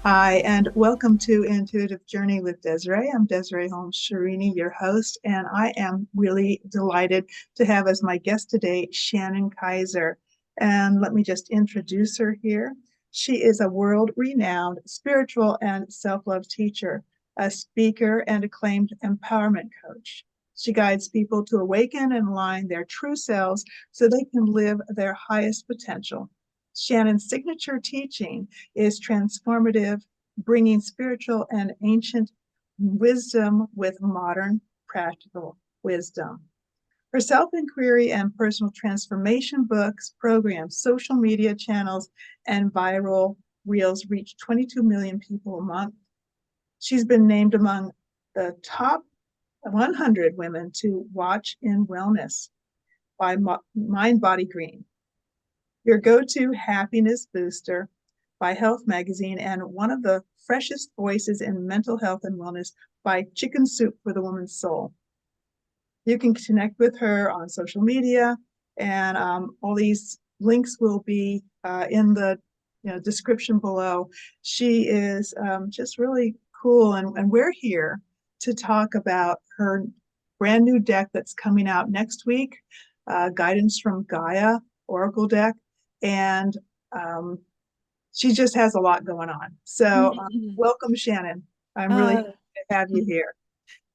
Hi, and welcome to Intuitive Journey with Desiree. I'm Desiree Holmes Scherini, your host, and I am really delighted to have as my guest today Shannon Kaiser. And let me just introduce her here. She is a world-renowned spiritual and self-love teacher, a speaker, and acclaimed empowerment coach. She guides people to awaken and align their true selves so they can live their highest potential. Shannon's signature teaching is transformative, bringing spiritual and ancient wisdom with modern practical wisdom. Her self inquiry and personal transformation books, programs, social media channels, and viral reels reach 22 million people a month. She's been named among the top 100 women to watch in wellness by Mind Body Green, your go-to happiness booster by Health Magazine, and one of the freshest voices in mental health and wellness by Chicken Soup for the Woman's Soul. You can connect with her on social media, and all these links will be in the description below. She is just really cool, and we're here to talk about her brand new deck that's coming out next week, Guidance from Gaia Oracle deck, and um, she just has a lot going on. So, welcome, Shannon. I'm really Uh, happy to have you here.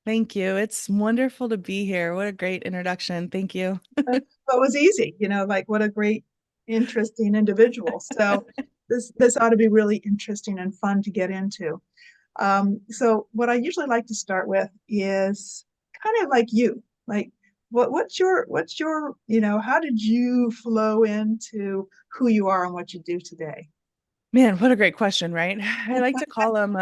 Thank you. It's wonderful to be here. What a great introduction. Thank you. Well, it was easy, like what a great, interesting individual. So, this ought to be really interesting and fun to get into. So, what I usually like to start with is kind of like you, like what's your how did you flow into who you are and what you do today? Man, what a great question, right? I like to call them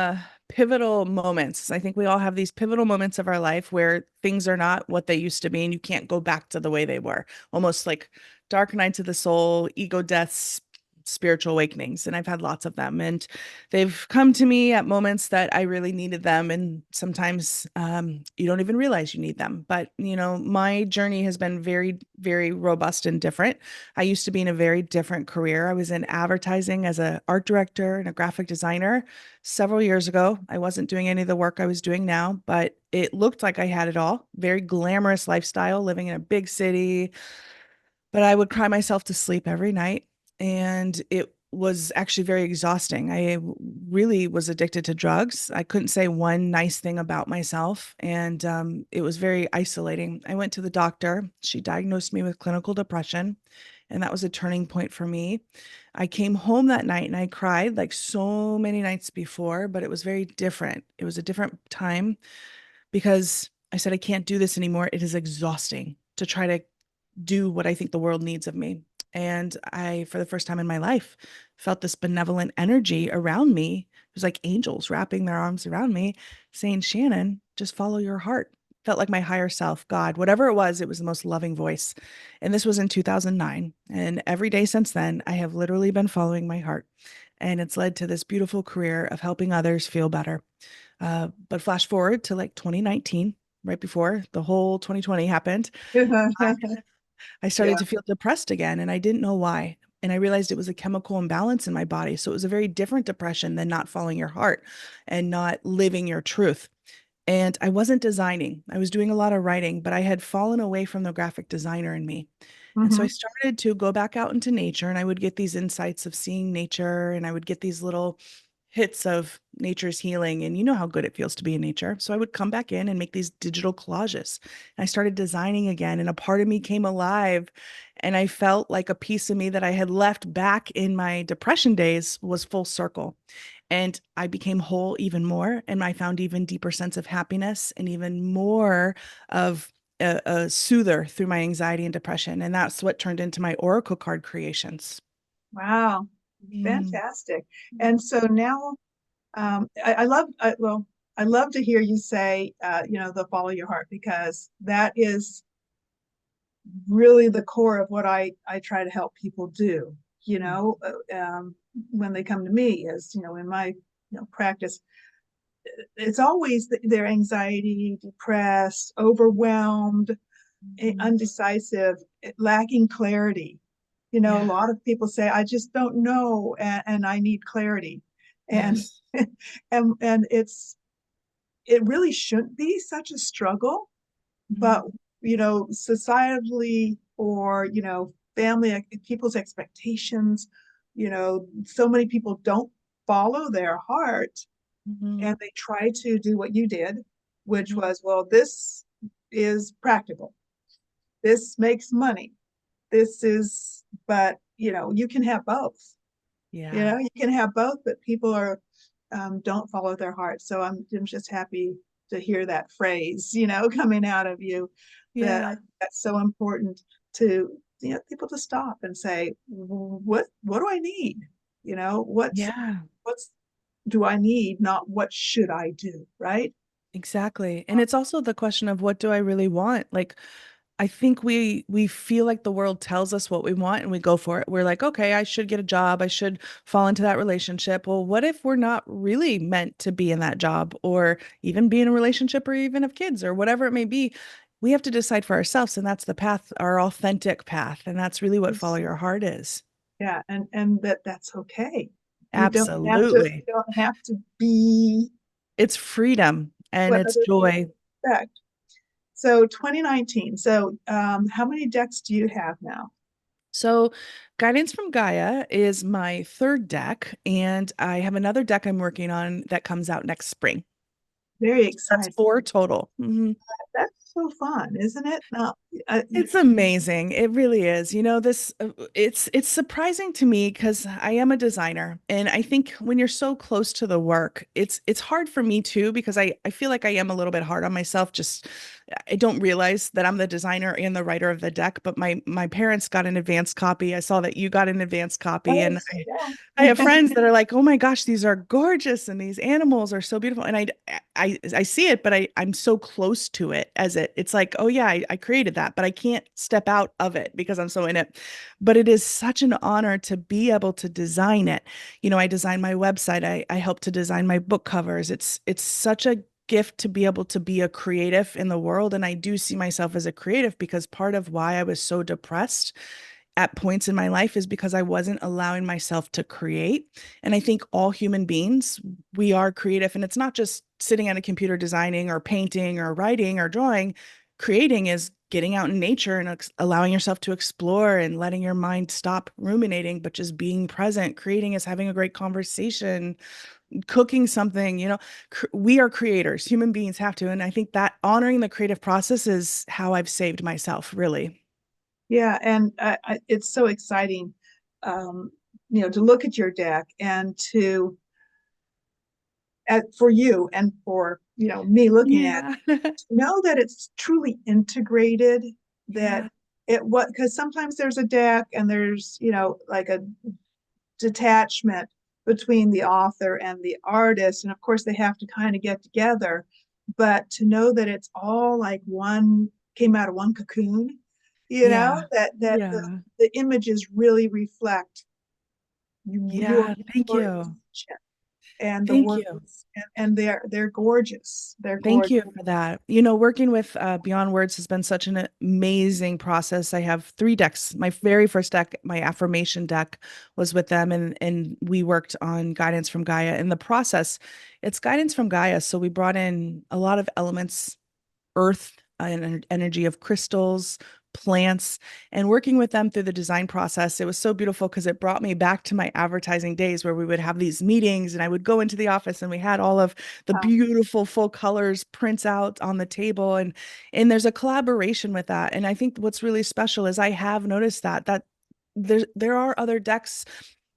pivotal moments. I think we all have these pivotal moments of our life where things are not what they used to be and you can't go back to the way they were. Almost like dark nights of the soul, ego deaths, spiritual awakenings. And I've had lots of them. And they've come to me at moments that I really needed them. And sometimes you don't even realize you need them. But, my journey has been very, very robust and different. I used to be in a very different career. I was in advertising as an art director and a graphic designer several years ago. I wasn't doing any of the work I was doing now, but it looked like I had it all. Very glamorous lifestyle, living in a big city, but I would cry myself to sleep every night. And it was actually very exhausting. I really was addicted to drugs. I couldn't say one nice thing about myself. And it was very isolating. I went to the doctor. She diagnosed me with clinical depression. And that was a turning point for me. I came home that night and I cried like so many nights before, but it was very different. It was a different time because I said, I can't do this anymore. It is exhausting to try to do what I think the world needs of me. And I, for the first time in my life, felt this benevolent energy around me. It was like angels wrapping their arms around me, saying, Shannon, just follow your heart. Felt like my higher self, God, whatever it was the most loving voice. And this was in 2009. And every day since then, I have literally been following my heart. And it's led to this beautiful career of helping others feel better. But flash forward to like 2019, right before the whole 2020 happened. I started Yeah. to feel depressed again, and I didn't know why. And I realized it was a chemical imbalance in my body. So it was a very different depression than not following your heart and not living your truth. And I wasn't designing, I was doing a lot of writing, but I had fallen away from the graphic designer in me. And so I Hmm. started to go back out into nature and I would get these insights of seeing nature and I would get these little hits of nature's healing. And you know how good it feels to be in nature. So I would come back in and make these digital collages. And I started designing again, and a part of me came alive. And I felt like a piece of me that I had left back in my depression days was full circle. And I became whole even more. And I found even deeper sense of happiness and even more of a soother through my anxiety and depression. And that's what turned into my Oracle card creations. Wow. Mm. Fantastic. And so now, I love to hear you say, the follow your heart, because that is really the core of what I try to help people do, when they come to me is, in my, practice, it's always their anxiety, depressed, overwhelmed, Mhm. undecisive, lacking clarity. A Yeah. lot of people say, I just don't know, and I need clarity. and Yes. and it really shouldn't be such a struggle, but Mhm. societally, or family, people's expectations, so many people don't follow their heart, Mhm. and they try to do what you did, which Mhm. was, well, this is practical, this makes money, but you can have both. Yeah. You can have both, but people are don't follow their heart. So I'm just happy to hear that phrase, coming out of you. That I Yeah. think that's so important to people to stop and say, what do I need? Yeah. What's do I need? Not what should I do? Right? Exactly. And it's also the question of what do I really want? Like I think we feel like the world tells us what we want and we go for it. We're like, okay, I should get a job. I should fall into that relationship. Well, what if we're not really meant to be in that job or even be in a relationship or even have kids or whatever it may be? We have to decide for ourselves, and that's the path, our authentic path, and that's really what follow your heart is. Yeah, and that's okay. Absolutely. You don't have to be It's freedom and what it's other people joy. expect. So 2019. So how many decks do you have now? So, Guidance from Gaia is my third deck, and I have another deck I'm working on that comes out next spring. Very That's exciting. four total. Mhm. That's so fun, isn't it? No, It's amazing. It really is. You know, it's surprising to me because I am a designer and I think when you're so close to the work, it's hard for me too because I feel like I am a little bit hard on myself. Just I don't realize that I'm the designer and the writer of the deck, but my parents got an advanced copy. I saw that you got an advanced copy oh, and I have yeah. friends that are like, "Oh my gosh, these are gorgeous and these animals are so beautiful." And I see it, but I'm so close to it as it's like, "Oh yeah, I created that, but I can't step out of it because I'm so in it." But it is such an honor to be able to design it. You know, I design my website. I help to design my book covers. It's such a gift to be able to be a creative in the world, and I do see myself as a creative because part of why I was so depressed at points in my life is because I wasn't allowing myself to create. And I think all human beings, we are creative. And it's not just sitting at a computer designing or painting or writing or drawing. Creating is getting out in nature and allowing yourself to explore and letting your mind stop ruminating, but just being present. Creating is having a great conversation, cooking something, we are creators. Human beings have to. And I think that honoring the creative process is how I've saved myself, really. Yeah, and it's so exciting, um, to look at your deck and for you and for me looking at Yeah. to know that it's truly integrated. That Yeah. it what because sometimes there's a deck and there's like a detachment between the author and the artist, and of course they have to kind of get together, but to know that it's all like one came out of one cocoon, Yeah. that Yeah. the images really reflect your Yeah. Thank you. intention, and the Thank you. words, and they're gorgeous, they're Thank gorgeous. you for that. You know, working with Beyond Words has been such an amazing process. I have three decks. My very first deck, my affirmation deck, was with them, and we worked on Guidance from Gaia. In the process, it's Guidance from Gaia, so we brought in a lot of elements, earth and energy of crystals, plants, and working with them through the design process. It was so beautiful because it brought me back to my advertising days where we would have these meetings and I would go into the office and we had all of the um, beautiful full colors prints out on the table and there's a collaboration with that. And I think what's really special is I have noticed that there are other decks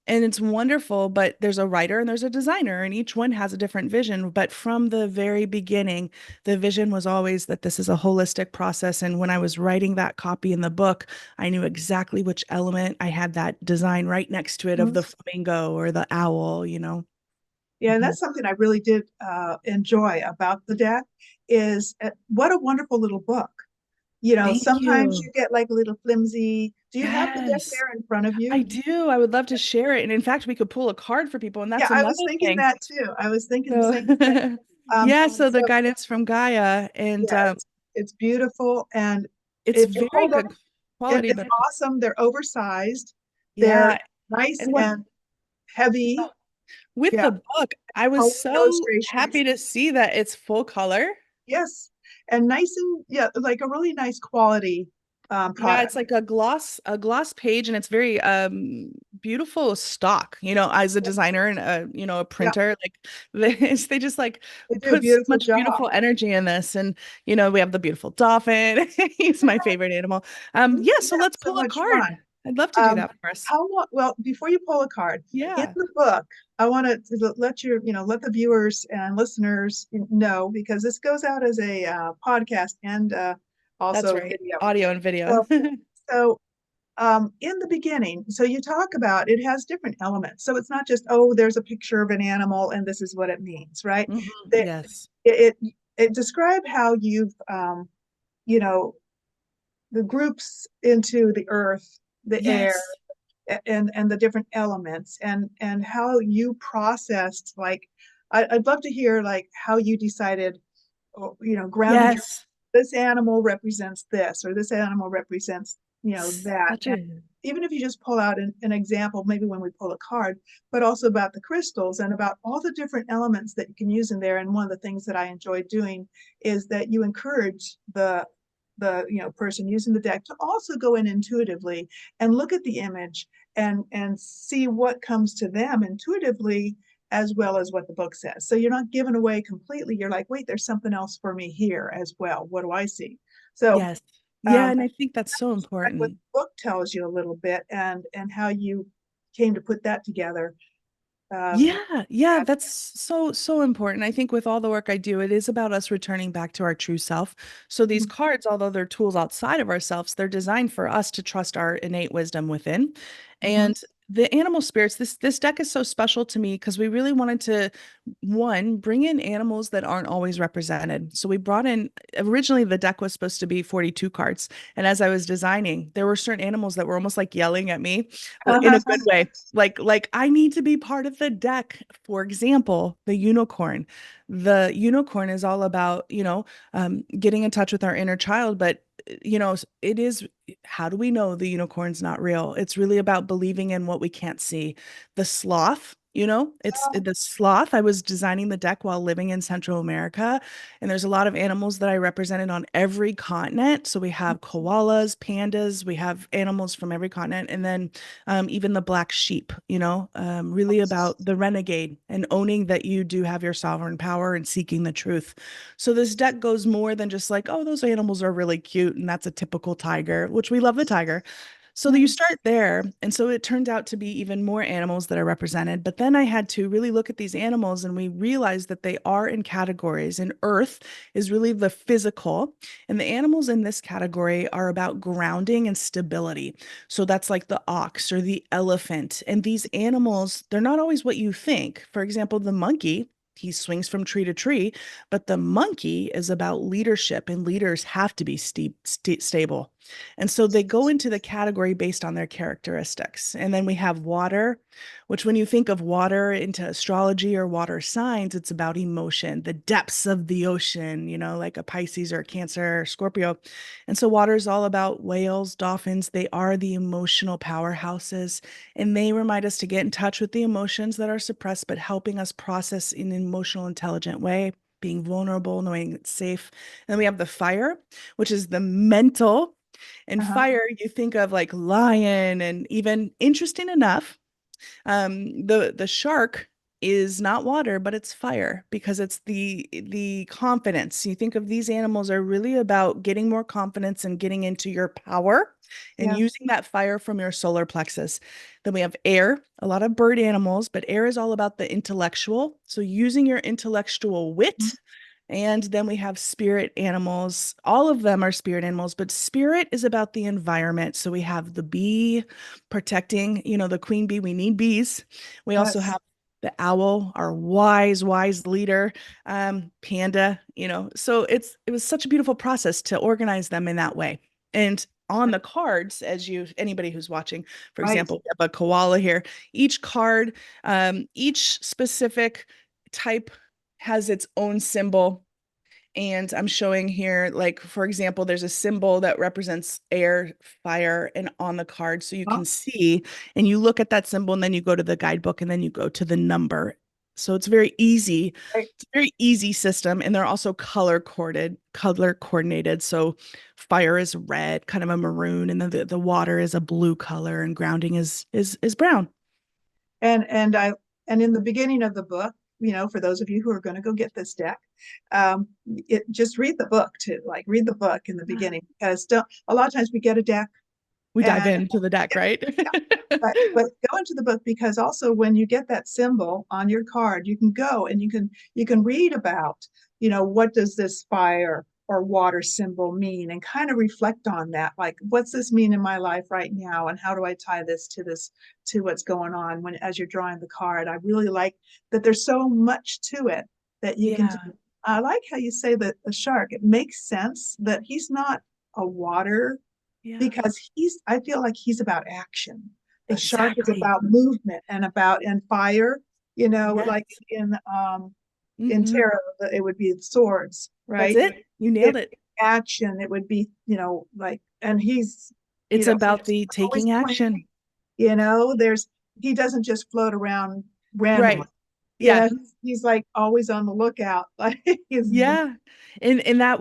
and it's wonderful, but there's a writer and there's a designer, and each one has a different vision. But from the very beginning, the vision was always that this is a holistic process. And when I was writing that copy in the book, I knew exactly which element I had that design right next to it of the flamingo or the owl. yeah, and Mhm. that's something I really did enjoy about the deck is what a wonderful little book. Thank Sometimes you. you get like a little flimsy. Do you have the deck Yes, there in front of you? I do. I would love to share it. And in fact, we could pull a card for people. And Yeah, that's I was another thinking thing. that too. I was thinking the So, same thing. yeah, so the So guidance from Gaia, and yeah, it's beautiful, and it's if you very hold them, good quality, it's but awesome. They're oversized. They're yeah. nice And what and heavy. With Yeah, the book, I was color so illustrations. happy to see that it's full color. Yes, and nice and yeah, like a really nice quality Yeah, product. it's like a gloss page and it's very beautiful stock. You know, as a designer and a Yeah, printer, like they just like they do a put so beautiful much job. beautiful energy in this. And we have the beautiful dolphin. He's my favorite animal. We Yeah, we so have let's so pull a much card. fun. I'd love to do Um, that for us. how long, well, before you pull a card, in Yeah, the book, I want to let let the viewers and listeners know, because this goes out as a podcast and that's also right. video. Audio and video. So, so in the beginning, so you talk about it has different elements. So it's not just, oh, there's a picture of an animal and this is what it means, right? Mhm. That Yes. it describe how you've you know the groups into the earth, the air, Yes. and the different elements, and how you processed, like I'd love to hear like how you decided, grounded your, Yes. this animal represents this, or this animal represents that. Such And a even if you just pull out an example, maybe when we pull a card, but also about the crystals and about all the different elements that you can use in there. And one of the things that I enjoy doing is that you encourage the person using the deck to also go in intuitively and look at the image and see what comes to them intuitively, as well as what the book says. So you're not given away completely. You're like, wait, there's something else for me here as well. What do I see? So yes. Yeah, um, and I think that's so like what important. the book tells you a little bit, and how you came to put that together. Um, Yeah, yeah, that's so important. I think with all the work I do, it is about us returning back to our true self. So these cards, although they're tools outside of ourselves, they're designed for us to trust our innate wisdom within. mhm. And the animal spirits, this deck is so special to me because we really wanted to, one, bring in animals that aren't always represented. So we brought in, originally the deck was supposed to be 42 cards. And as I was designing, there were certain animals that were almost like yelling at me in a good way. Like I need to be part of the deck. For example, the unicorn. The unicorn is all about, getting in touch with our inner child, but it is, how do we know the unicorn's not real? It's really about believing in what we can't see. The sloth, it's the sloth. I was designing the deck while living in Central America, and there's a lot of animals that I represented on every continent. So we have koalas, pandas, we have animals from every continent, and then even the black sheep, really about the renegade and owning that you do have your sovereign power and seeking the truth. So this deck goes more than just like, oh, those animals are really cute and that's a typical tiger, which we love the tiger. So that you Nice. start there. And so it turned out to be even more animals that are represented. But then I had to really look at these animals and we realized that they are in categories. And earth is really the physical. And the animals in this category are about grounding and stability. So that's like the ox or the elephant. And these animals, they're not always what you think. For example, the monkey, he swings from tree to tree, but the monkey is about leadership, and leaders have to be stable. And so they go into the category based on their characteristics. And then we have water, which when you think of water into astrology or water signs, it's about emotion, the depths of the ocean, like a Pisces or a Cancer or Scorpio. And so water is all about whales, dolphins. They are the emotional powerhouses, and they remind us to get in touch with the emotions that are suppressed, but helping us process in an emotional, intelligent way, being vulnerable, knowing it's safe. And then we have the fire, which is the mental. And Uh-huh. fire, you think of like lion, and even interesting enough, the shark is not water, but it's fire because it's the confidence. You think of these animals are really about getting more confidence and getting into your power and Yeah. using that fire from your solar plexus. Then we have air, a lot of bird animals, but air is all about the intellectual. So using your intellectual Mhm. wit. And then we have spirit animals. All of them are spirit animals, but spirit is about the environment. So we have the bee protecting, the queen bee. We need bees. We also Yes. have the owl, our wise, wise leader, panda, So it was such a beautiful process to organize them in that way. And on the cards, anybody who's watching, for Right. example, we have a koala here. Each card, each specific type has its own symbol, And I'm showing here, like, for example, there's a symbol that represents air, fire, and on the card. So you Oh, can see, and you look at that symbol, and then you go to the guidebook, and then you go to the number. So it's very easy. right. It's a very easy system. And they're also color coordinated. So fire is red, kind of a maroon, and then the water is a blue color, and grounding is brown. And I and in the beginning of the book, for those of you who are going to go get this deck, it just read the book too. Like read the book in the beginning because a lot of times we get a deck We dive and into the deck, right? yeah, but go into the book because also when you get that symbol on your card, you can go and you can read about, what does this fire or water symbol mean and kind of reflect on that. Like, what's this mean in my life right now? And how do I tie this to what's going on as you're drawing the card? I really like that there's so much to it that you can do. Yeah. I like how you say that the shark, it makes sense that he's not a water Yeah. because I feel like he's about action. The shark is Exactly. about movement and fire, like Yes. in Hmm. tarot, it would be swords, That's right? it. You It nailed it. action, it would be, like, and he's, It's about the always taking planning, action. there's he doesn't just float around randomly. Right. Yeah. He's like always on the lookout. Like he's Yeah. And that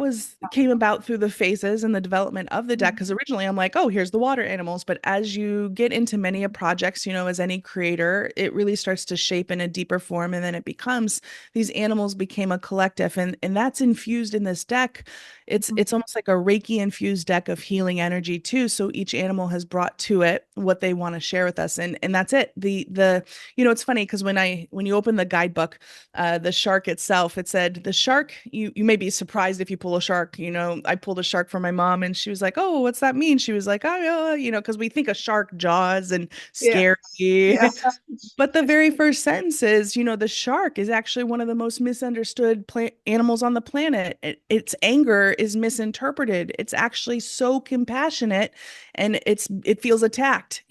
came about through the phases and the development of the deck. Because originally I'm like, oh, here's the water animals. But as you get into many of projects, as any creator, it really starts to shape in a deeper form. And then it becomes these animals became a collective. And that's infused in this deck. It's almost like a Reiki infused deck of healing energy too. So each animal has brought to it what they want to share with us. And that's it. It's funny because when you open the guidebook, the shark itself, it said the shark, you may be surprised if you pull a shark. I pulled a shark for my mom and she was like, oh, what's that mean? She was like, oh, because we think of shark jaws and yeah, scary. yeah, But the very first sentence is, the shark is actually one of the most misunderstood animals on the planet. Its anger is misinterpreted. It's actually so compassionate and it feels attacked.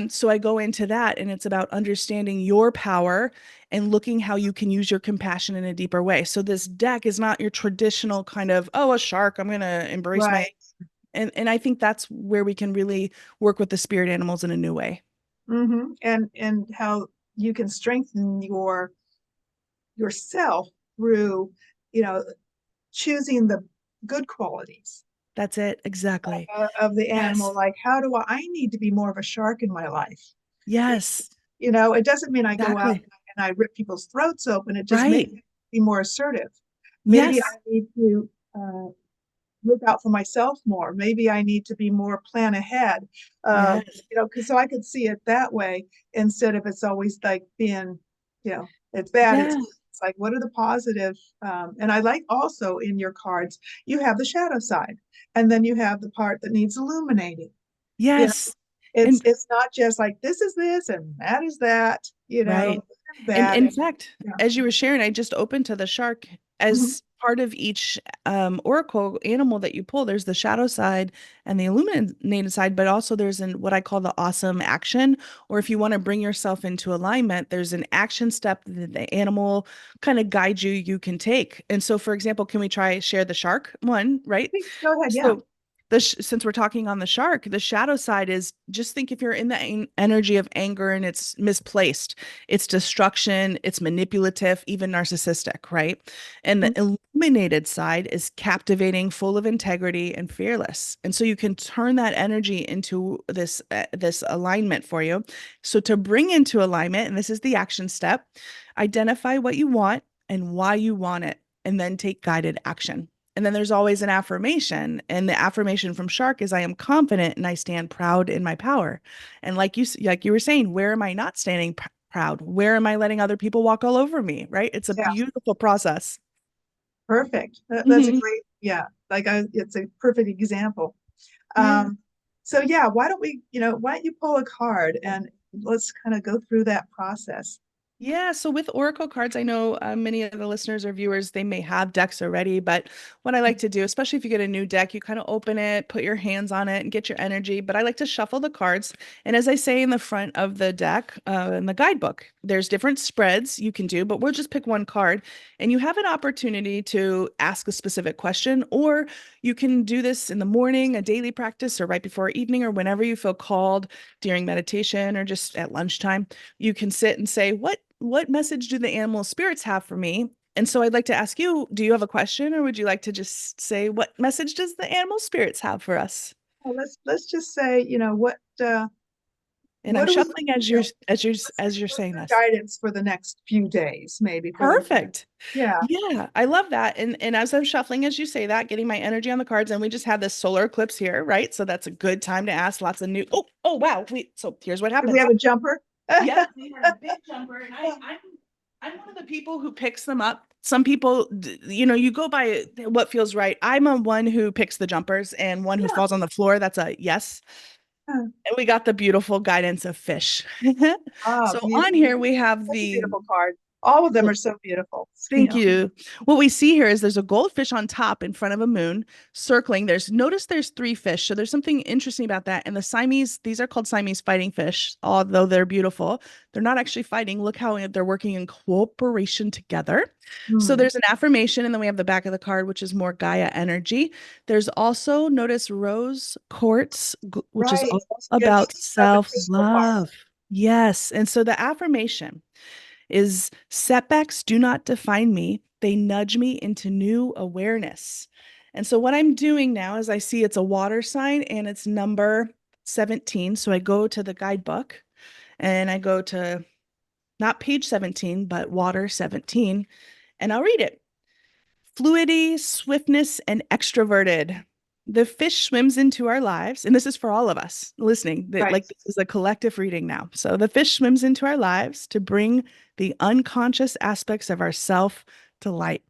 So I go into that and it's about understanding your power and looking how you can use your compassion in a deeper way. So this deck is not your traditional kind of, oh, a shark, I'm going to embrace my, right. and I think that's where we can really work with the spirit animals in a new way. And how you can strengthen yourself through, you know, choosing the good qualities That's it. Exactly. of the animal. Yes. Like, how do I need to be more of a shark in my life? Yes. It doesn't mean I go out Exactly. and I rip people's throats open. It just makes Right. me be more assertive. Maybe I Yes. need to look out for myself more. Maybe I need to be more plan ahead. Yes. Because so I could see it that way instead of it's always like being, it's bad. Yeah. It's like what are the positive? And I like also in your cards you have the shadow side, and then you have the part that needs illuminating. You know, Yes. it's And it's not just like this is this and that is that. right. And Bad. in fact, Yeah. as you were sharing, I just opened to the shark Mhm. as part of each oracle animal that you pull. There's the shadow side and the illuminated side, but also there's what I call the awesome action. Or if you want to bring yourself into alignment, there's an action step that the animal kind of guides you can take. And so, for example, can we try share the shark one, right? Please go ahead. Yeah. So since we're talking on the shark, the shadow side is just think if you're in the energy of anger and it's misplaced, it's destruction, it's manipulative, even narcissistic, right? And the Mhm. illuminated side is captivating, full of integrity and fearless. And so you can turn that energy into this alignment for you. So to bring into alignment, and this is the action step, identify what you want and why you want it, and then take guided action. And then there's always an affirmation. And the affirmation from Shark is I am confident and I stand proud in my power. And like you were saying, where am I not standing proud? Where am I letting other people walk all over me? Right? It's a Yeah. beautiful process. Perfect. That's a Mhm. great, yeah, it's a perfect example. Yeah. So yeah, why don't you pull a card and let's kind of go through that process. Yeah, so with Oracle cards, I know many of the listeners or viewers, they may have decks already, but what I like to do, especially if you get a new deck, you kind of open it, put your hands on it, and get your energy. But I like to shuffle the cards. And as I say in the front of the deck, in the guidebook, there's different spreads you can do, but we'll just pick one card. And you have an opportunity to ask a specific question, or you can do this in the morning, a daily practice, or right before evening, or whenever you feel called during meditation or just at lunchtime. You can sit and say, what message do the animal spirits have for me? And so I'd like to ask you, do you have a question, or would you like to just say, what message does the animal spirits have for us? Well, let's just say, And what I'm do we, shuffling as you're what's saying their this. guidance for the next few days, maybe for the, Perfect. yeah. Yeah, I love that. And as I'm shuffling as you say that, getting my energy on the cards, and we just had this solar eclipse here, right? So that's a good time to ask lots of new. Oh wow. So here's what Do we happens. have a jumper? Yep, they are a big jumper, and I'm one of the people who picks them up. Some people, you go by what feels right. I'm a one who picks the jumpers, and one who Yeah. falls on the floor. That's a yes. Yeah. And we got the beautiful guidance of fish. Ah, So on beautiful. here we have Such a the beautiful card. All of them are so beautiful. Thank you. What we see here is there's a goldfish on top in front of a moon circling. Notice there's three fish. So there's something interesting about that. And the Siamese, these are called Siamese fighting fish, although they're beautiful. They're not actually fighting. Look how they're working in cooperation together. So Hmm. there's an affirmation, and then we have the back of the card, which is more Gaia energy. There's also, notice rose quartz, which is Right. all Yes, about the crystal part. self-love. Yes. And so the affirmation is setbacks do not define me. They nudge me into new awareness. And so what I'm doing now is I see it's a water sign and it's number 17. So I go to the guidebook and I go to not page 17, but water 17, and I'll read it. Fluidity, swiftness, and extroverted. The fish swims into our lives, and this is for all of us listening. Right. Like this is a collective reading now. So the fish swims into our lives to bring the unconscious aspects of ourself to light.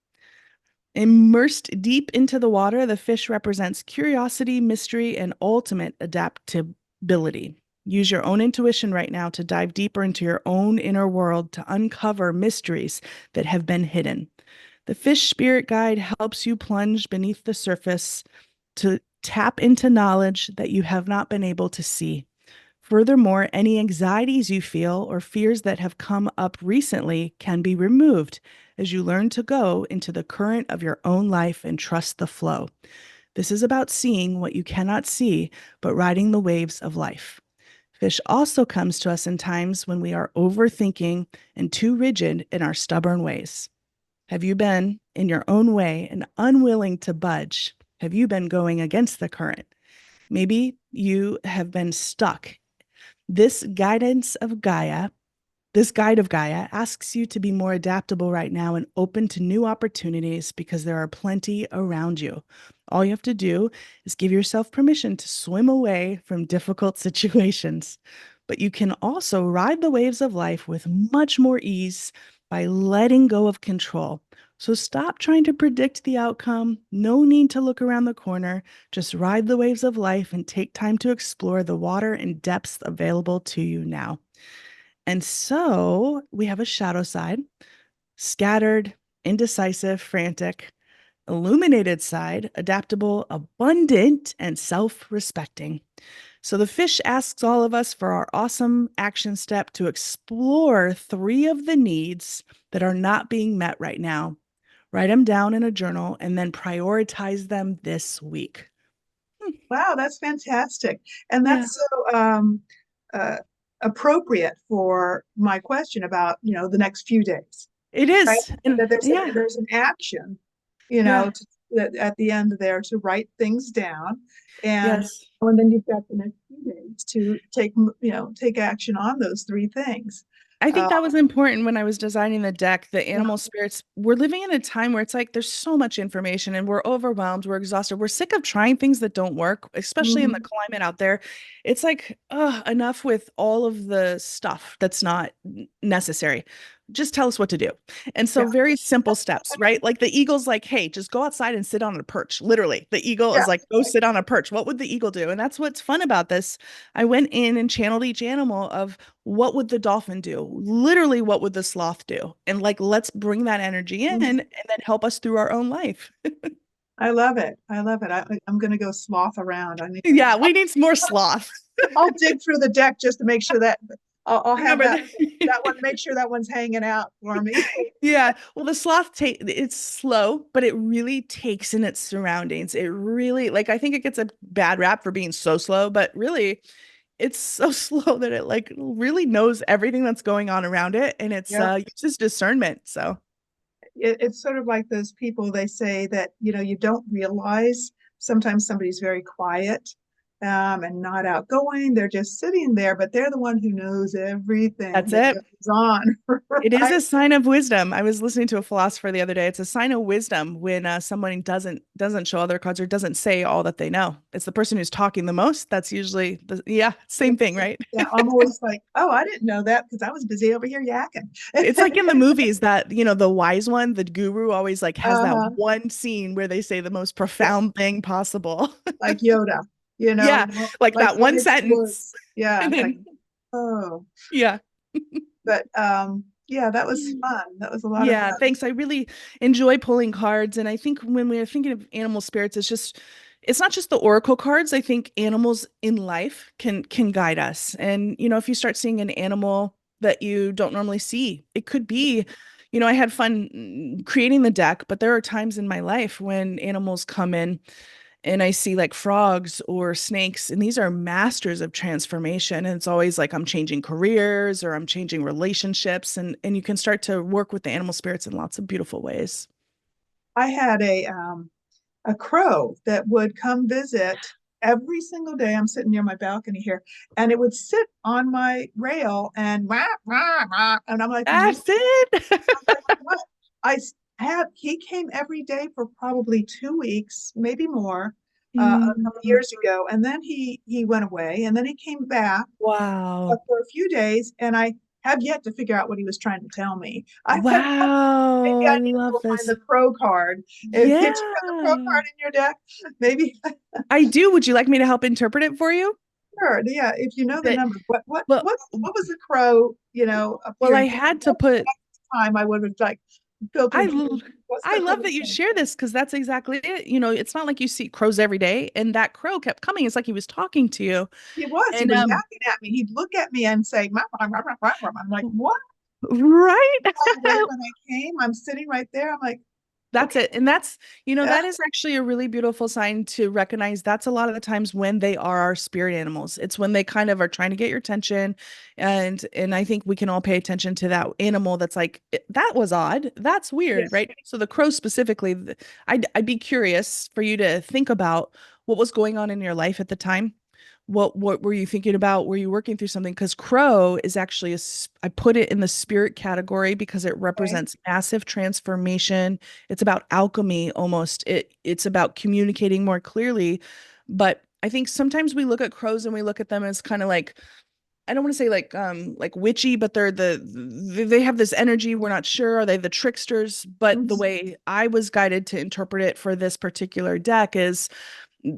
Immersed deep into the water, the fish represents curiosity, mystery, and ultimate adaptability. Use your own intuition right now to dive deeper into your own inner world to uncover mysteries that have been hidden. The fish spirit guide helps you plunge beneath the surface to tap into knowledge that you have not been able to see. Furthermore, any anxieties you feel or fears that have come up recently can be removed as you learn to go into the current of your own life and trust the flow. This is about seeing what you cannot see, but riding the waves of life. Fish also comes to us in times when we are overthinking and too rigid in our stubborn ways. Have you been in your own way and unwilling to budge? Have you been going against the current? Maybe you have been stuck. This guidance of Gaia, this guide of Gaia asks you to be more adaptable right now and open to new opportunities because there are plenty around you. All you have to do is give yourself permission to swim away from difficult situations. But you can also ride the waves of life with much more ease by letting go of control. So stop trying to predict the outcome. No need to look around the corner. Just ride the waves of life and take time to explore the water and depths available to you now. And so we have a shadow side, scattered, indecisive, frantic, illuminated side, adaptable, abundant, and self respecting. So the fish asks all of us for our awesome action step to explore three of the needs that are not being met right now. Write them down in a journal and then prioritize them this week. Hmm. Wow, that's fantastic. And Yeah, that's so uh, appropriate for my question about, the next few days, it right? is. And That yeah, there's an action, yeah, at the end there to write things down. And yes. and then you've got the next few days to take action on those three things. I think Uh, that was important when I was designing the deck. The yeah. animal spirits, we're living in a time where it's like there's so much information and we're overwhelmed, we're exhausted, we're sick of trying things that don't work, especially in the Mhm. climate out there. It's like, enough with all of the stuff that's not necessary. just tell us what to do. And so Yeah. very simple steps, right? Like the eagle's like, hey, just go outside and sit on a perch. Literally, the eagle Yeah. is like, go sit on a perch. What would the eagle do? And that's what's fun about this. I went in and channeled each animal of what would the dolphin do? Literally, what would the sloth do? And like, let's bring that energy in Mhm. and then help us through our own life. I love it. I love it. I'm going to go sloth around. Yeah, we need some more sloth. I'll dig through the deck just to make sure that I'll have Remember that. that one, make sure that one's hanging out for me. Yeah. Well, the sloth take it's slow, but it really takes in its surroundings. It really like I think it gets a bad rap for being so slow, but really it's so slow that it like really knows everything that's going on around it and it's Yeah. uses discernment. So It's sort of like those people they say that, you don't realize sometimes somebody's very quiet and not outgoing. They're just sitting there, but they're the one who knows everything that's that it. goes on. It is Right? a sign of wisdom. I was listening to a philosopher the other day. It's a sign of wisdom when someone doesn't show other cards or doesn't say all that they know. It's the person who's talking the most. That's usually yeah, same thing, right? Yeah, I'm always like, oh, I didn't know that because I was busy over here yakking. It's like in the movies that, the wise one, the guru always like has that Uh-huh. one scene where they say the most Yeah, profound thing possible. like Yoda, Yeah, like like that one one or two sentence. words. Yeah, And it's like, then oh, yeah. but yeah, that was fun. That was a lot of Yeah, fun. thanks. I really enjoy pulling cards. And I think when we're thinking of animal spirits, it's not just the oracle cards. I think animals in life can guide us. And if you start seeing an animal that you don't normally see, it could be, I had fun creating the deck, but there are times in my life when animals come in and I see like frogs or snakes, and these are masters of transformation. And it's always like I'm changing careers or I'm changing relationships, and you can start to work with the animal spirits in lots of beautiful ways. I had a crow that would come visit every single day. I'm sitting near my balcony here, and it would sit on my rail and wah, wah, wah, and I'm like, what? That's it. I'm like, what? I had he came every day for probably 2 weeks, maybe more, a Mm, couple years ago, and then he went away, and then he came back wow. for a few days, and I have yet to figure out what he was trying to tell me. Wow. Maybe I I need to love go find this. the crow card. Did you have the crow Yeah. card in your deck? Maybe. I do. Would you like me to help interpret it for you? Sure. Yeah. If you know the That number, what what well, what what was the crow? well, I Appearing had to put time. I would have like I filtered through. l- What's I the love that you share this because that's exactly it. It's not like you see crows every day, and that crow kept coming. It's like he was talking to you. He was. He And was yapping at me. He'd look at me and say, "Mah, mah, mah, mah, mah, mah." I'm like, what? right. By the way, when I came, I'm sitting right there. I'm like, That's okay, it. And yeah, that is actually a really beautiful sign to recognize that's a lot of the times when they are our spirit animals. It's when they kind of are trying to get your attention. And I think we can all pay attention to that animal that's like, that was odd. That's weird, yes. right? So the crow specifically, I'd be curious for you to think about what was going on in your life at the time. What were you thinking about? Were you working through something? Because crow is actually I put it in the spirit category because it Okay. represents massive transformation. It's about alchemy almost. It's about communicating more clearly. But I think sometimes we look at crows and we look at them as kind of like, I don't want to say like witchy, but they have this energy. We're not sure. Are they the tricksters? But the Mhm. way I was guided to interpret it for this particular deck is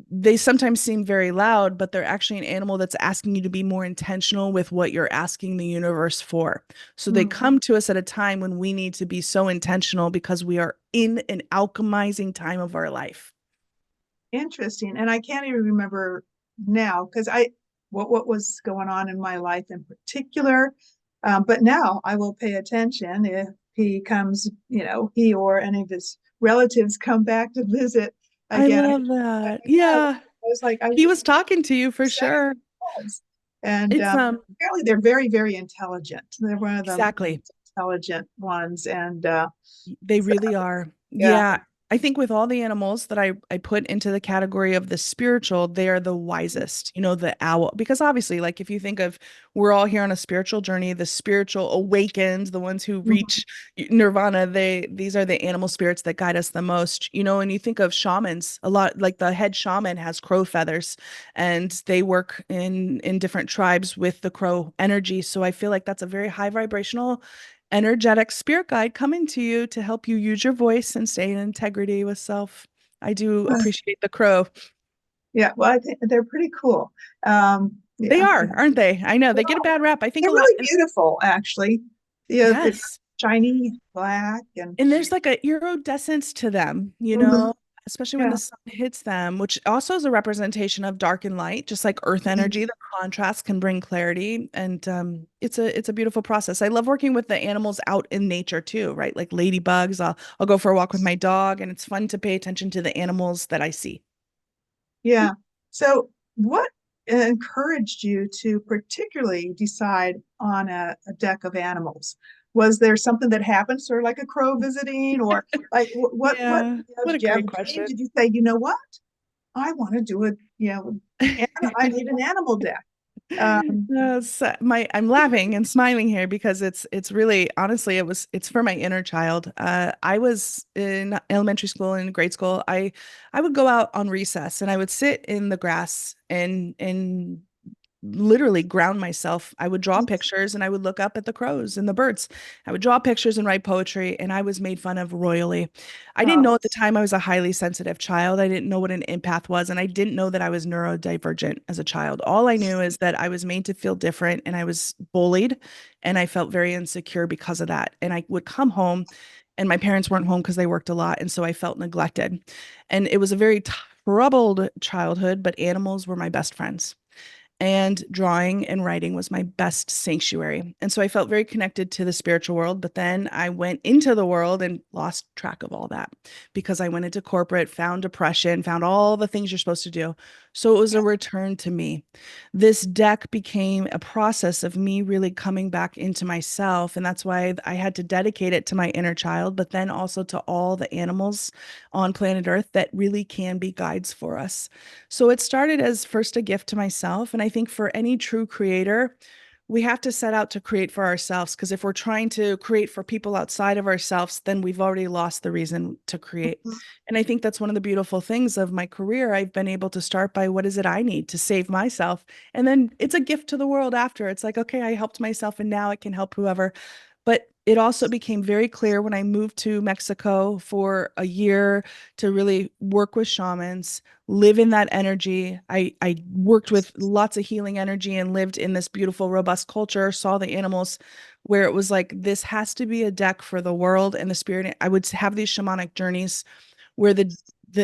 they sometimes seem very loud, but they're actually an animal that's asking you to be more intentional with what you're asking the universe for. So they Mm. come to us at a time when we need to be so intentional because we are in an alchemizing time of our life. Interesting. And I can't even remember now because what was going on in my life in particular. But now I will pay attention if he comes, he or any of his relatives come back to visit I again. love that. Yeah, I Yeah. was like, I He was talking to you for said sure. it was. And It's apparently they're very, very intelligent. They're one of the most exactly. intelligent ones. And They so, really are. yeah. Yeah. I think with all the animals that I put into the category of the spiritual, they are the wisest, the owl. Because obviously, like if you think of we're all here on a spiritual journey, the spiritual awakens, the ones who Mhm. reach nirvana, these are the animal spirits that guide us the most, and you think of shamans, a lot like the head shaman has crow feathers and they work in different tribes with the crow energy. So I feel like that's a very high vibrational energetic spirit guide coming to you to help you use your voice and stay in integrity with self. I do appreciate the crow. Yeah, well, I think they're pretty cool. They Yeah, are, aren't they? I know they get a bad rap. I think they're a lot. really beautiful, actually. Yeah, they're Yes. shiny black and And there's like a iridescence to them, Mhm. especially when Yeah. the sun hits them, which also is a representation of dark and light, just like earth energy. The contrast can bring clarity, and it's a beautiful process. I love working with the animals out in nature too, right? Like ladybugs. I'll go for a walk with my dog, and it's fun to pay attention to the animals that I see. Yeah. So, what encouraged you to particularly decide on a deck of animals? Was there something that happened, sort of like a crow visiting, or like what? Yeah, what a Did you have great a dream? question. Did you say, you know what, I want to do it? And I need an animal deck. Um, I'm laughing and smiling here because it's really honestly it's for my inner child. I was in elementary school and grade school. I would go out on recess and I would sit in the grass and literally ground myself. I would draw pictures and I would look up at the crows and the birds. I would draw pictures and write poetry, and I was made fun of royally. I didn't oh, know at the time I was a highly sensitive child. I didn't know what an empath was, and I didn't know that I was neurodivergent as a child. All I knew is that I was made to feel different and I was bullied, and I felt very insecure because of that. And I would come home and my parents weren't home because they worked a lot, and so I felt neglected. And it was a very troubled childhood, but animals were my best friends, and drawing and writing was my best sanctuary. And so I felt very connected to the spiritual world. But then I went into the world and lost track of all that because I went into corporate, found depression, found all the things you're supposed to do. So it was a return to me. This deck became a process of me really coming back into myself. And that's why I had to dedicate it to my inner child, but then also to all the animals on planet Earth that really can be guides for us. So it started as first a gift to myself. And I think for any true creator, we have to set out to create for ourselves, because if we're trying to create for people outside of ourselves, then we've already lost the reason to create. And I think that's one of the beautiful things of my career. I've been able to start by what is it I need to save myself? And then it's a gift to the world after. It's like, okay, I helped myself and now I can help whoever. But it also became very clear when I moved to Mexico for a year to really work with shamans, live in that energy. I worked with lots of healing energy and lived in this beautiful, robust culture, saw the animals where it was like, this has to be a deck for the world and the spirit. I would have these shamanic journeys where the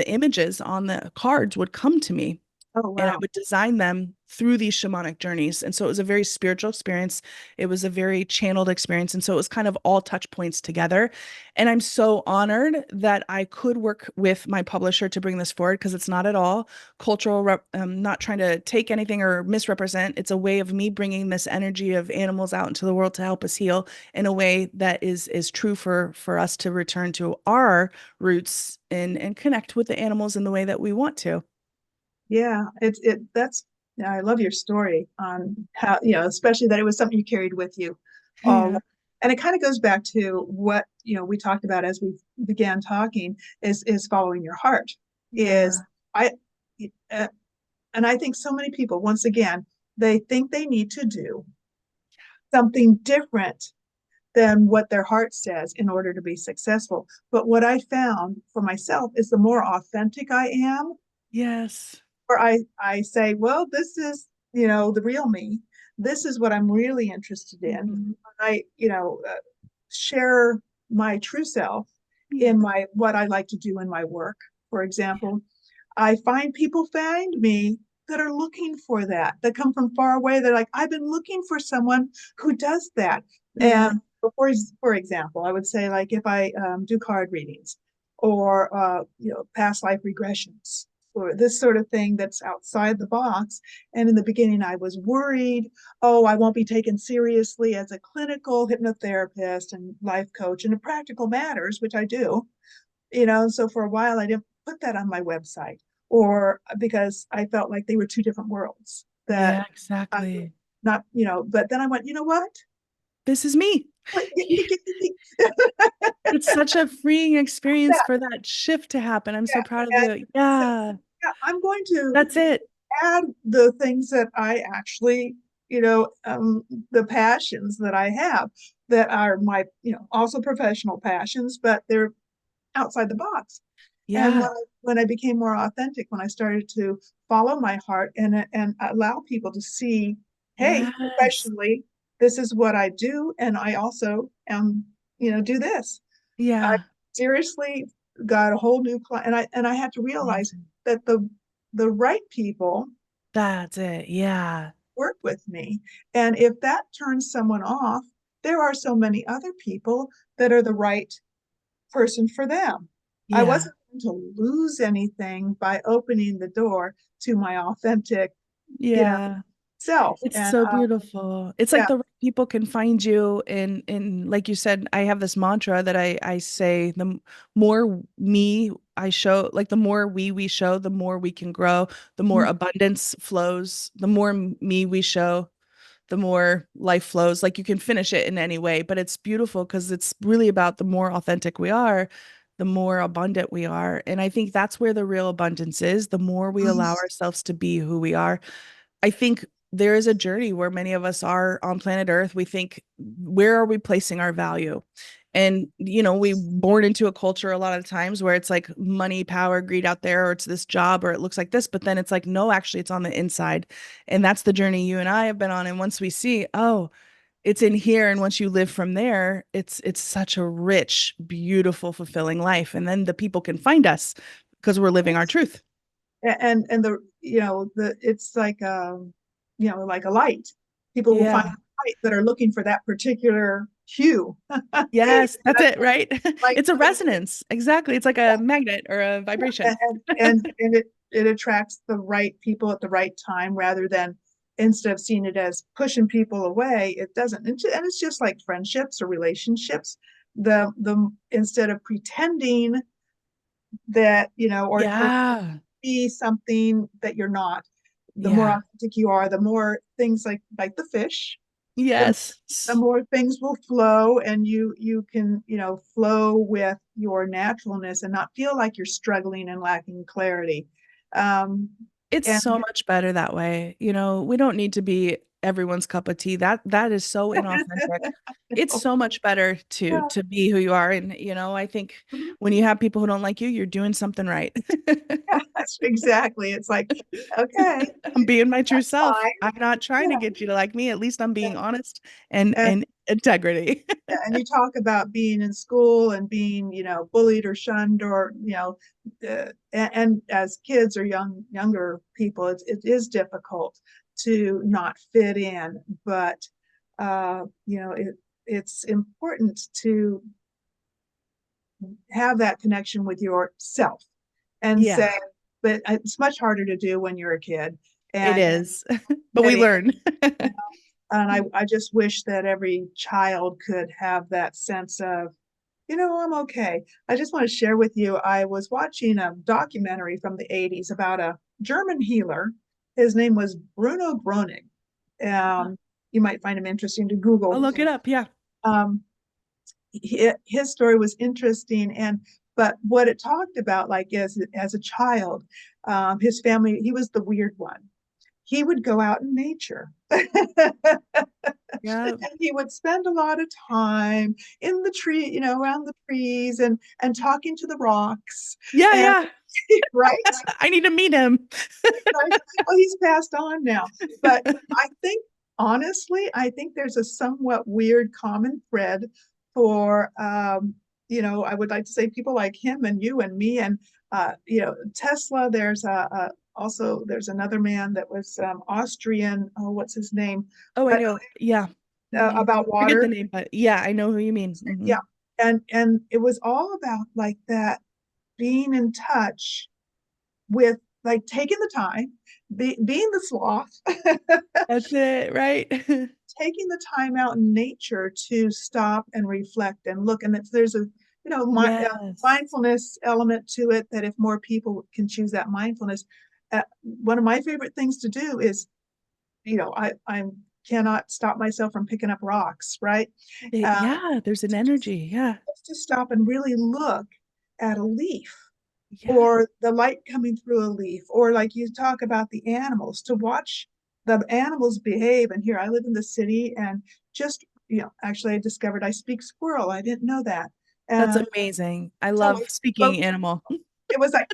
images on the cards would come to me, oh and I wow. would design them through these shamanic journeys. And so it was a very spiritual experience. It was a very channeled experience. And so it was kind of all touch points together. And I'm so honored that I could work with my publisher to bring this forward, because it's not at all not trying to take anything or misrepresent. It's a way of me bringing this energy of animals out into the world to help us heal in a way that is true for us to return to our roots and connect with the animals in the way that we want to. Yeah, that's yeah, I love your story on how, especially that it was something you carried with you all. Yeah. And it kind of goes back to what, we talked about as we began talking, is following your heart. Is Yeah. I uh, and I think so many people, once again, they think they need to do something different than what their heart says in order to be successful. But what I found for myself is the more authentic I am, Yes. or I say, well, this is, the real me. This is what I'm really interested in. Mhm. I, share my true self Yeah. in my what I like to do in my work. For example, I find people find me that are looking for that, that come from far away. They're like, I've been looking for someone who does that. Yeah. And for example, I would say, like, if I do card readings or past life regressions or this sort of thing that's outside the box. And in the beginning, I was worried, oh, I won't be taken seriously as a clinical hypnotherapist and life coach and in practical matters, which I do. So for a while I didn't put that on my website, or because I felt like they were two different worlds that Yeah, I exactly. not, but then I went, you know what? This is me. It's such a freeing experience That, for that shift to happen. I'm so proud of and you. so Yeah, yeah, I'm going to that's it. add the things that I actually the passions that I have that are my, also professional passions, but they're outside the box. And Yeah. when I became more authentic, when I started to follow my heart and allow people to see, hey, Yes. professionally, this is what I do, and I also do this. I Yeah. seriously got a whole new client, and I had to realize Amazing. that the right people That's it. Yeah. work with me, and if that turns someone off, there are so many other people that are the right person for them. I Yeah. wasn't going to lose anything by opening the door to my authentic, you know, Yeah. self. It's And so beautiful. It's like yeah, the right people can find you in like you said, I have this mantra that I say more me I show, like the more we show, the more we can grow, the more mm, abundance flows, the more me we show, the more life flows. Like you can finish it in any way, but it's beautiful because it's really about the more authentic we are, the more abundant we are. And I think that's where the real abundance is, the more we allow mm, ourselves to be who we are. I think there is a journey where many of us are on planet Earth. We think, where are we placing our value? And, we born into a culture a lot of times where it's like money, power, greed out there, or it's this job, or it looks like this. But then it's like, no, actually, it's on the inside. And that's the journey you and I have been on. And once we see, oh, it's in here, and once you live from there, it's such a rich, beautiful, fulfilling life. And then the people can find us because we're living our yes. truth. And the it's like like a light. People will find Yeah. a light that are looking for that particular hue. Yes, that's it, right? Like, It's a resonance. Exactly. It's like a magnet or a vibration. and it attracts the right people at the right time rather than, instead of seeing it as pushing people away, it doesn't. And it's just like friendships or relationships. The instead of pretending that, or Yeah. be something that you're not, the more Yeah. authentic you are, the more things like the fish, the the Yes. more things will flow, and you can, flow with your naturalness and not feel like you're struggling and lacking clarity. um It's and so much better that way. We don't need to be everyone's cup of tea. That is so inauthentic. It's so much better to yeah, to be who you are. And I think mhm, when you have people who don't like you, you're doing something right. yeah, that's exactly. It's like, okay, I'm being my true that's self. fine. I'm not trying to Yeah, get you to like me. At least I'm being honest and and and integrity. and you talk about being in school and being, bullied or shunned, or and as kids or younger people, it is difficult to not fit in, but it's important to have that connection with yourself and Yeah, say, but it's much harder to do when you're a kid it and is. But we getting, learn. and I just wish that every child could have that sense of, I'm okay. I just want to share with you, I was watching a documentary from the 80s about a German healer. His name was Bruno Groening. Um, you might find him interesting to I'll Google. look it up. Yeah. Um, his story was interesting, and but what it talked about, like as a child, his family, he was the weird one. He would go out in nature. Yeah. And he would spend a lot of time in the tree, around the trees, and talking to the rocks. Yeah, And yeah. right, I need to meet him. right. Well, he's passed on now, but I think, honestly, I think there's a somewhat weird common thread for, I would like to say people like him and you and me and, Tesla. There's also there's another man that was Austrian. Oh, what's his name? Oh, I But know. Yeah. about Forget the water. name, but yeah, I know who you mean. Yeah. And it was all about like that, being in touch with, like, taking the time, being the sloth, That's it, right? taking the time out in nature to stop and reflect and look. And there's a, Yes. mindfulness element to it, that if more people can choose that mindfulness, one of my favorite things to do is, I cannot stop myself from picking up rocks, right? Uh, Yeah, there's an energy. Yeah. just to stop and really look at a leaf, Yeah. or the light coming through a leaf, or like you talk about the animals, to watch the animals behave. And here I live in the city, and just, actually I discovered I speak squirrel. I didn't know that. That's And amazing. I so I love spoke, speaking animal. it was like,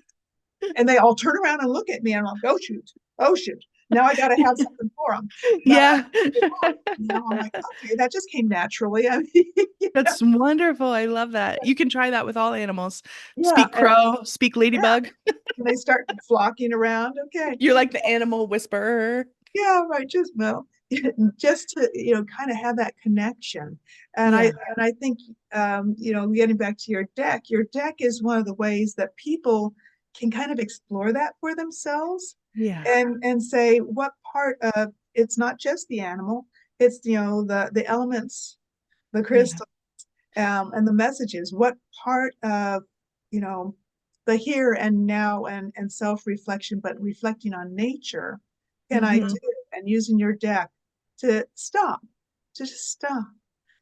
and they all turn around and look at me, and I'm like, oh shoot, oh shoot. Now I got to have something for them. But I Yeah. they won't. I'm like, okay, that just came naturally. I mean, That's wonderful. I love that. You can try that with all animals. yeah, Speak crow, speak yeah. ladybug. And they start flocking around. Okay, You're like the animal whisperer. yeah, right. Just well, just to kind of have that connection. And Yeah. I think getting back to your deck is one of the ways that people can kind of explore that for themselves, Yeah. and say what part of it's not just the animal, it's the elements, the Yeah. crystal, and the messages. What part of you know the here and now, and self-reflection, but reflecting on nature, can I do? Hmm. And using your deck to stop, to just stop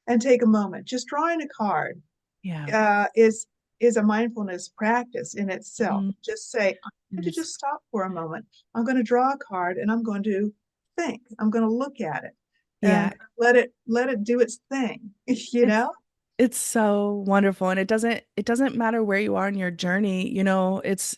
and take a moment. Just drawing a card Yeah. is a mindfulness practice in itself. Hmm. Just say, I'm It going to is. just stop for a moment. I'm going to draw a card, and I'm going to think. I'm going to look at it and Yeah. let it do its thing. You It's know? it's so wonderful. And it doesn't matter where you are in your journey, it's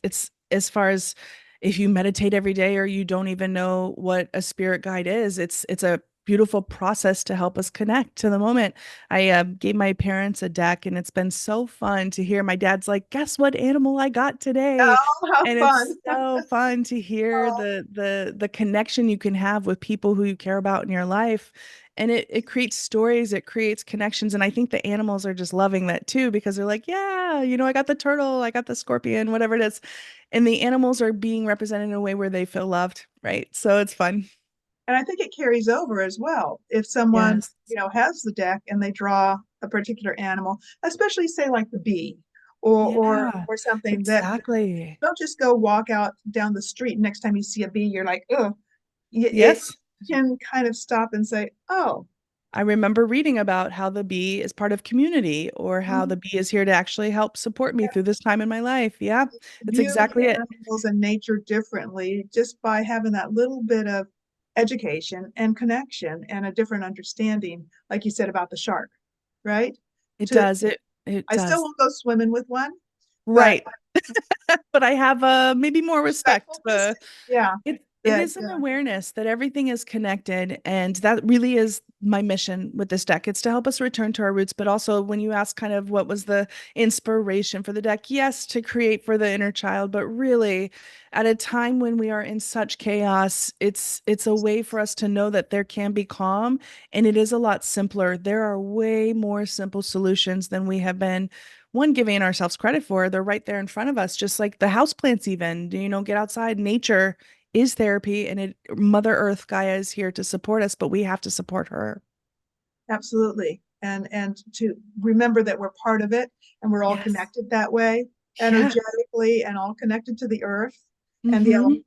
as far as if you meditate every day or you don't even know what a spirit guide is, it's a beautiful process to help us connect to the moment. I gave my parents a deck and it's been so fun to hear. My dad's like, guess what animal I got today? Oh, how And fun. it's so fun to hear Oh, the connection you can have with people who you care about in your life. And it creates stories, it creates connections. And I think the animals are just loving that too, because they're like, yeah, I got the turtle, I got the scorpion, whatever it is. And the animals are being represented in a way where they feel loved, right? So it's fun. and I think it carries over as well. If someone, Yes. has the deck and they draw a particular animal, especially say like the bee, or Yeah, something, that exactly. don't just go walk out down the street. Next time you see a bee, you're like, oh, it Yes. can kind of stop and say, oh, I remember reading about how the bee is part of community or how mhm, the bee is here to actually help support me through this time in my life. Yeah, that's view exactly it. animals and nature differently just by having that little bit of education and connection and a different understanding, like you said about the shark, right? It To does. It I still does. won't go swimming with one, but Right. But I have maybe more respect. respectfulness, yeah, It that is an awareness that everything is connected, and that really is my mission with this deck. It's to help us return to our roots, but also when you ask kind of what was the inspiration for the deck, yes, to create for the inner child, but really at a time when we are in such chaos, it's a way for us to know that there can be calm, and it is a lot simpler. There are way more simple solutions than we have been one giving ourselves credit for. They're right there in front of us, just like the house plants even, get outside. Nature is therapy, and Mother Earth Gaia is here to support us, but we have to support her. absolutely. And to remember that we're part of it, and we're all Yes. connected that way, Yeah. energetically, and all connected to the earth and the Mm-hmm. element.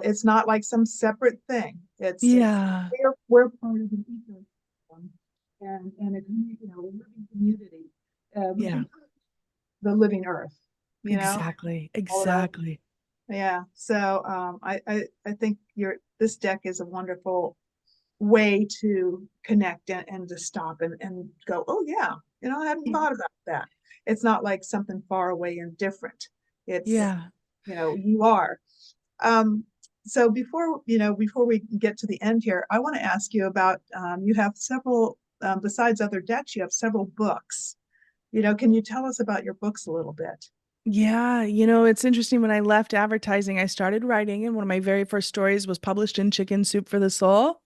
It's not like some separate thing. It's Yeah. we're part of an ecosystem, and a living community, Yeah. within the living earth, Exactly. all around. Exactly. Yeah. So I think your this deck is a wonderful way to connect, and to stop, and go, oh yeah, I hadn't thought about that. It's not like something far away and different. It's Yeah. you are. Um, so before we get to the end here, I want to ask you about, you have several, besides other decks, you have several books. Can you tell us about your books a little bit? Yeah, it's interesting. When I left advertising, I started writing, and one of my very first stories was published in Chicken Soup for the Soul.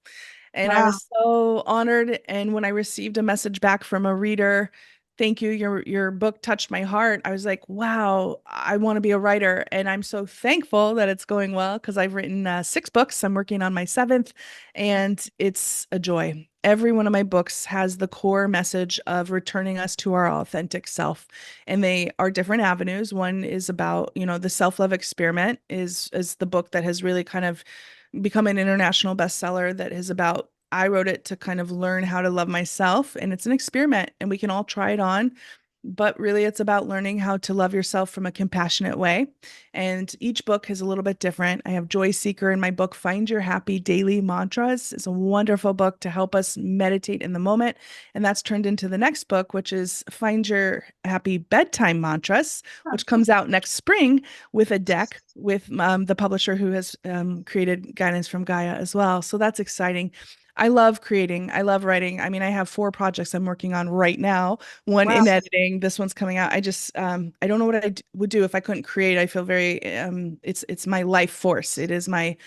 And I Wow. was so honored. And when I received a message back from a reader, thank you, your book touched my heart. I was like, wow, I want to be a writer. And I'm so thankful that it's going well because I've written 6 books. I'm working on my seventh, and it's a joy. Every one of my books has the core message of returning us to our authentic self. And they are different avenues. One is about, the self-love experiment is the book that has really kind of become an international bestseller that is about I wrote it to kind of learn how to love myself, and it's an experiment and we can all try it on. but really it's about learning how to love yourself from a compassionate way. And each book is a little bit different. I have Joy Seeker in my book, Find Your Happy Daily Mantras. It's a wonderful book to help us meditate in the moment. And that's turned into the next book, which is Find Your Happy Bedtime Mantras, which comes out next spring with a deck with the publisher who has created guidance from Gaia as well. So that's exciting. I love creating. I love writing. I mean, I have 4 projects I'm working on right now, one Wow. in editing, this one's coming out. I just I don't know what would do if I couldn't create. I feel very it's my life force. It is my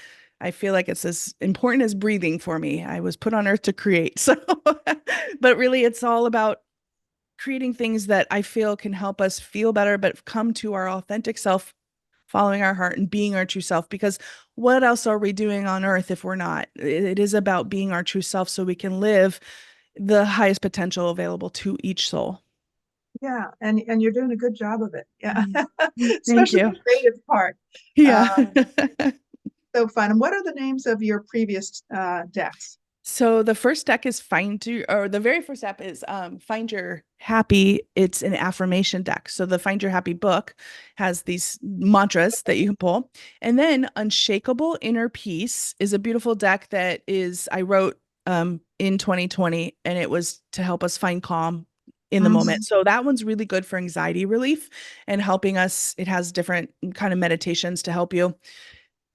I feel like it's as important as breathing for me. I was put on earth to create. So but really it's all about creating things that I feel can help us feel better, but come to our authentic self, following our heart and being our true self. Because what else are we doing on earth if we're not? It is about being our true self so we can live the highest potential available to each soul. Yeah, and you're doing a good job of it. Yeah, Mm. Thank especially you. the creative part. Yeah. Uh, so fun. And what are the names of your previous decks? So the first deck is or the very first step is Find Your Happy. It's an affirmation deck. So the Find Your Happy book has these mantras that you can pull. And then Unshakable Inner Peace is a beautiful deck that is I wrote in 2020, and it was to help us find calm in the moment. Mhm. So that one's really good for anxiety relief and helping us. It has different kind of meditations to help you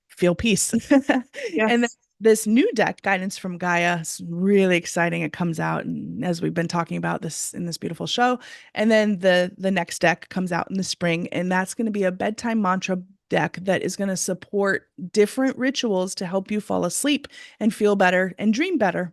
feel peace. And then Yes, this new deck, Guidance from Gaia, is really exciting. It comes out, and as we've been talking about this in this beautiful show. And then the next deck comes out in the spring, and that's going to be a bedtime mantra deck that is going to support different rituals to help you fall asleep and feel better and dream better.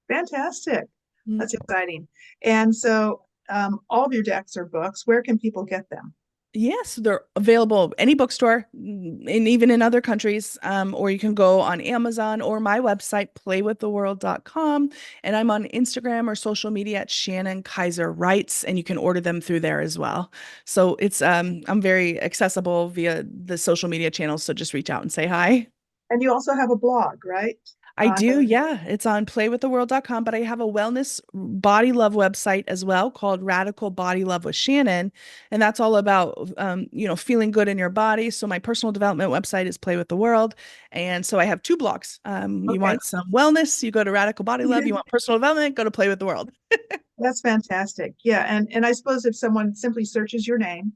fantastic. Mm. That's exciting. And so all of your decks are books. Where can people get them? Yes, they're available any bookstore, and even in other countries. Or you can go on Amazon or my website, playwiththeworld.com. And I'm on Instagram or social media at Shannon Kaiser Writes, and you can order them through there as well. So it's I'm very accessible via the social media channels. So just reach out and say hi. And you also have a blog, right? I do, yeah. It's on playwiththeworld.com, but I have a wellness body love website as well called Radical Body Love with Shannon. And that's all about, feeling good in your body. So my personal development website is Play with the World. And so I have 2 blogs. You Okay. want some wellness, you go to Radical Body Love. You want personal development, go to Play with the World. That's fantastic. Yeah, and I suppose if someone simply searches your name,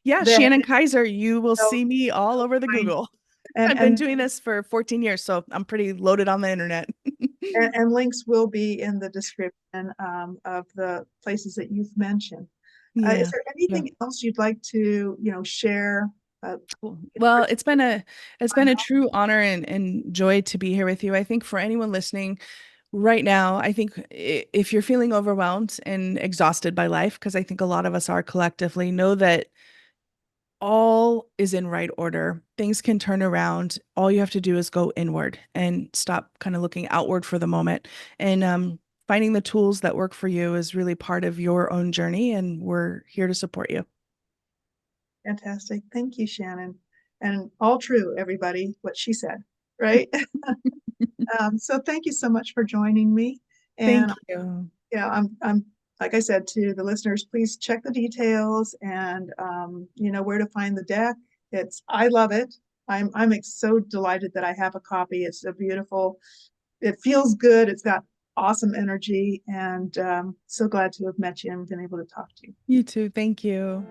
Yeah, then Shannon Kaiser, you will they'll see me all over the find Google. and I've been and doing this for 14 years, so I'm pretty loaded on the internet. and links will be in the description of the places that you've mentioned. Is Yeah. there Yeah. anything else you'd like to, share? Uh, Cool. in Well, particular? it's been a true honor and joy to be here with you. I think for anyone listening right now, I think if you're feeling overwhelmed and exhausted by life, because I think a lot of us are collectively, know that all is in right order. Things can turn around. All you have to do is go inward and stop kind of looking outward for the moment. And finding the tools that work for you is really part of your own journey, and we're here to support you. Fantastic. Thank you, Shannon. And all true, everybody, what she said, right? So thank you so much for joining me. And Thank you. yeah, I'm like I said to the listeners, please check the details and where to find the deck. I love it. I'm so delighted that I have a copy. It's a beautiful. It feels good. It's got awesome energy, and so glad to have met you and been able to talk to you. You too. Thank you.